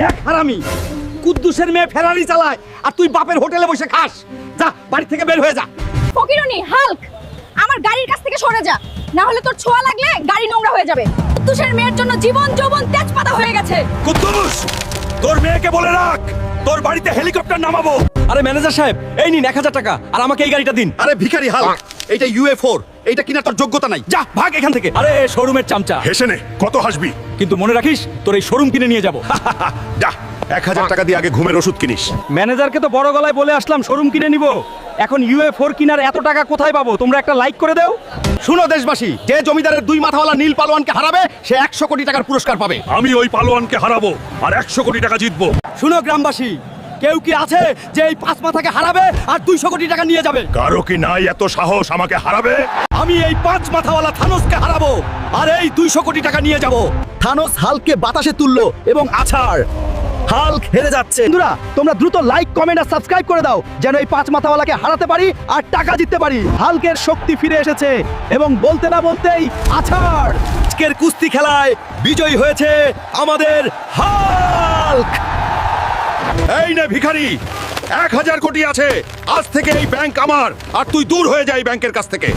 দেখ হারামি, কুদ্দুসের মেয়ে ফেরারি চালায় আর তুই বাপের হোটেলে বসে খাস। যা বাড়ি থেকে বের হয়ে যা। ফকিরনি হাল্ক, আমার গাড়ির কাছ থেকে সরে যা, না হলে তোর ছোঁয়া লাগলে গাড়ি নোংরা হয়ে যাবে। কুদ্দুসের মেয়ের জন্য জীবন যৌবন তেজপাতা হয়ে গেছে। কুদ্দুস, তোর মেয়েকে বলে রাখ তোর বাড়িতে হেলিকপ্টার নামাবো। আরে ম্যানেজার সাহেব, এই নিন 1000 টাকা আর আমাকে এই গাড়িটা দিন। আরে ভিখারি হাল্ক, এইটা UA4, এইটা কিনা তোর যোগ্যতা নাই। যা ভাগ এখান থেকে। আরে শোরুমের চামচা, হেসে নে, কত হাসবি? কিন্তু মনে রাখিস তোর এই শোরুম কিনে নিয়ে যাব। যা 1000 টাকা দিয়ে আগে ঘুমের ওষুধ কিনিস। ম্যানেজারকে তো বড় গলায় বলে আসলাম শোরুম কিনে নিব, এখন UA4 কিনার এত টাকা কোথায় পাবো? তোমরা একটা লাইক করে দাও। শুনো দেশবাসী, যে জমিদারের দুই মাথাওয়ালা নীল পালোয়ানকে হারাবে সে 100 কোটি টাকার পুরস্কার পাবে। আমি ওই পালোয়ানকে হারাবো আর 100 কোটি টাকা জিতবো। শুনো গ্রামবাসী, কেউ কি আছে যে এই 5 মাথাকে হারাবে আর 200 কোটি টাকা নিয়ে যাবে? কারো কি নাই এত সাহস আমাকে হারাবে? আমি এই 5 মাথাওয়ালা থানোসকে হারাবো আর এই 200 কোটি টাকা নিয়ে যাব। থানোস হাল্ককে বাতাসে তুললো এবং আছাড়। হাল্ক হেরে যাচ্ছে। বন্ধুরা, তোমরা দ্রুত লাইক, কমেন্ট আর সাবস্ক্রাইব করে দাও যেন এই 5 মাথাওয়ালাকে হারাতে পারি আর টাকা জিততে পারি। হাল্কের শক্তি ফিরে এসেছে এবং বলতে না বলতেই আছাড়। আজকের কুস্তি খেলায় বিজয়ী হয়েছে আমাদের হাল্ক। এই নে ভিখারি, 1000 কোটি আছে। আজ থেকে এই ব্যাংক আমার, আর তুই দূর হয়ে যা এই ব্যাংকের কাছ থেকে।